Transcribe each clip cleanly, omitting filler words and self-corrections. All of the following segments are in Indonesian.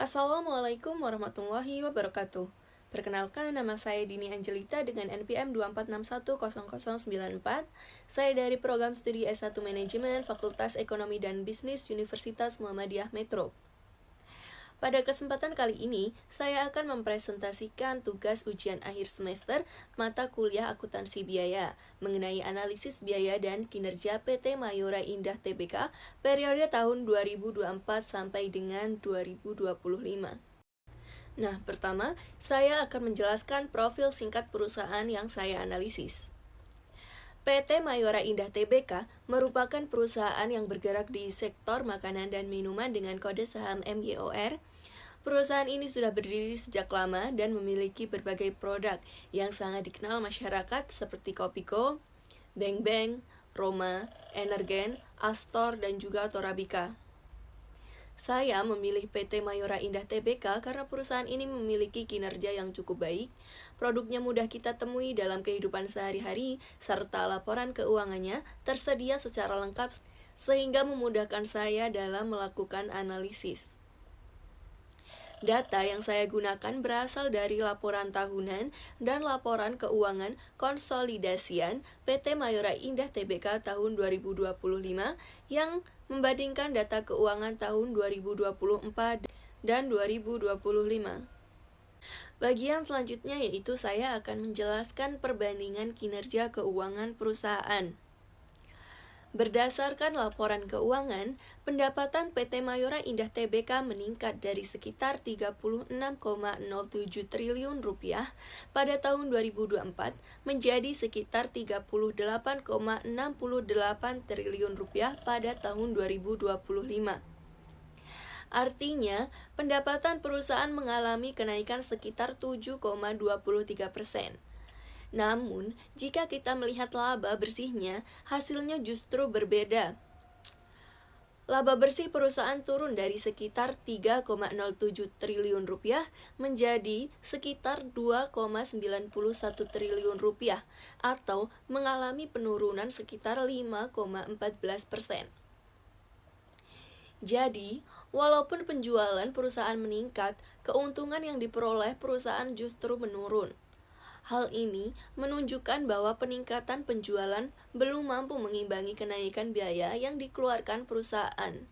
Assalamualaikum warahmatullahi wabarakatuh. Perkenalkan, nama saya Dini Angelita dengan NPM 246100094. Saya dari program studi S1 Manajemen Fakultas Ekonomi dan Bisnis Universitas Muhammadiyah Metro. Pada kesempatan kali ini, saya akan mempresentasikan tugas ujian akhir semester mata kuliah akuntansi biaya mengenai analisis biaya dan kinerja PT Mayora Indah Tbk periode tahun 2024 sampai dengan 2025. Nah, pertama, saya akan menjelaskan profil singkat perusahaan yang saya analisis. PT Mayora Indah Tbk merupakan perusahaan yang bergerak di sektor makanan dan minuman dengan kode saham MYOR. Perusahaan ini sudah berdiri sejak lama dan memiliki berbagai produk yang sangat dikenal masyarakat seperti Kopiko, Beng Beng, Roma, Energen, Astor, dan juga Torabika. Saya memilih PT Mayora Indah Tbk karena perusahaan ini memiliki kinerja yang cukup baik, produknya mudah kita temui dalam kehidupan sehari-hari, serta laporan keuangannya tersedia secara lengkap sehingga memudahkan saya dalam melakukan analisis. Data yang saya gunakan berasal dari laporan tahunan dan laporan keuangan konsolidasian PT Mayora Indah Tbk tahun 2025 yang membandingkan data keuangan tahun 2024 dan 2025. Bagian selanjutnya yaitu saya akan menjelaskan perbandingan kinerja keuangan perusahaan. Berdasarkan laporan keuangan, pendapatan PT Mayora Indah Tbk meningkat dari sekitar 36,07 triliun rupiah pada tahun 2024 menjadi sekitar 38,68 triliun rupiah pada tahun 2025. Artinya, pendapatan perusahaan mengalami kenaikan sekitar 7,23%. Namun, jika kita melihat laba bersihnya, hasilnya justru berbeda. Laba bersih perusahaan turun dari sekitar 3,07 triliun rupiah menjadi sekitar 2,91 triliun rupiah atau mengalami penurunan sekitar 5,14%. Jadi, walaupun penjualan perusahaan meningkat, keuntungan yang diperoleh perusahaan justru menurun. Hal ini menunjukkan bahwa peningkatan penjualan belum mampu mengimbangi kenaikan biaya yang dikeluarkan perusahaan.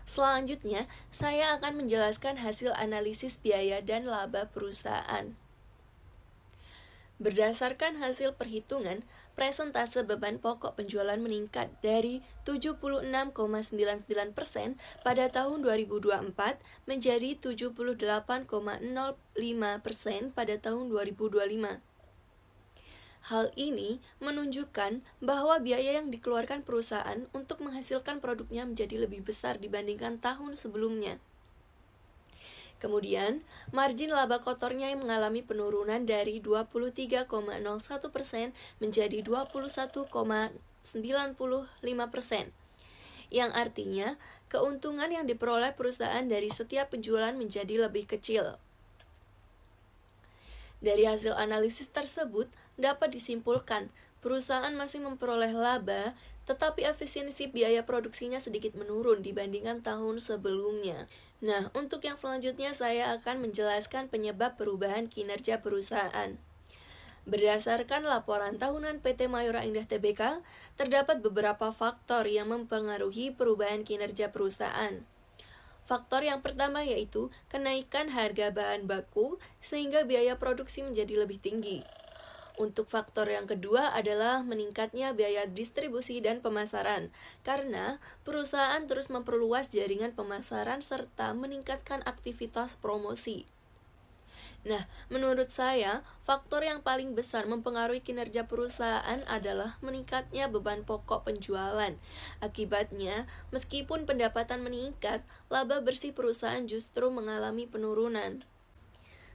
Selanjutnya, saya akan menjelaskan hasil analisis biaya dan laba perusahaan. Berdasarkan hasil perhitungan, presentase beban pokok penjualan meningkat dari 76,99% pada tahun 2024 menjadi 78,05% pada tahun 2025. Hal ini menunjukkan bahwa biaya yang dikeluarkan perusahaan untuk menghasilkan produknya menjadi lebih besar dibandingkan tahun sebelumnya. Kemudian, margin laba kotornya yang mengalami penurunan dari 23,01% menjadi 21,95%, yang artinya keuntungan yang diperoleh perusahaan dari setiap penjualan menjadi lebih kecil. Dari hasil analisis tersebut, dapat disimpulkan perusahaan masih memperoleh laba, tetapi efisiensi biaya produksinya sedikit menurun dibandingkan tahun sebelumnya. Nah, untuk yang selanjutnya saya akan menjelaskan penyebab perubahan kinerja perusahaan. Berdasarkan laporan tahunan PT Mayora Indah Tbk, terdapat beberapa faktor yang mempengaruhi perubahan kinerja perusahaan. Faktor yang pertama yaitu kenaikan harga bahan baku sehingga biaya produksi menjadi lebih tinggi. Untuk faktor yang kedua adalah meningkatnya biaya distribusi dan pemasaran, karena perusahaan terus memperluas jaringan pemasaran serta meningkatkan aktivitas promosi. Nah, menurut saya, faktor yang paling besar mempengaruhi kinerja perusahaan adalah meningkatnya beban pokok penjualan. Akibatnya, meskipun pendapatan meningkat, laba bersih perusahaan justru mengalami penurunan.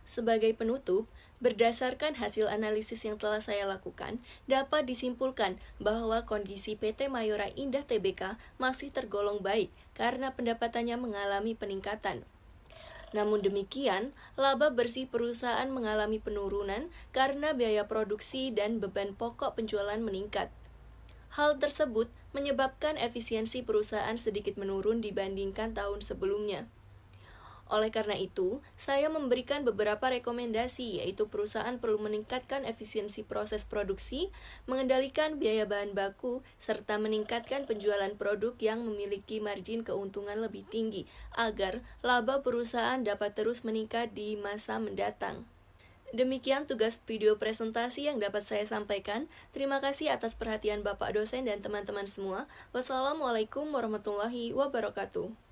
Sebagai penutup, berdasarkan hasil analisis yang telah saya lakukan, dapat disimpulkan bahwa kondisi PT Mayora Indah Tbk masih tergolong baik karena pendapatannya mengalami peningkatan. Namun demikian, laba bersih perusahaan mengalami penurunan karena biaya produksi dan beban pokok penjualan meningkat. Hal tersebut menyebabkan efisiensi perusahaan sedikit menurun dibandingkan tahun sebelumnya. Oleh karena itu, saya memberikan beberapa rekomendasi, yaitu perusahaan perlu meningkatkan efisiensi proses produksi, mengendalikan biaya bahan baku, serta meningkatkan penjualan produk yang memiliki margin keuntungan lebih tinggi, agar laba perusahaan dapat terus meningkat di masa mendatang. Demikian tugas video presentasi yang dapat saya sampaikan. Terima kasih atas perhatian Bapak dosen dan teman-teman semua. Wassalamualaikum warahmatullahi wabarakatuh.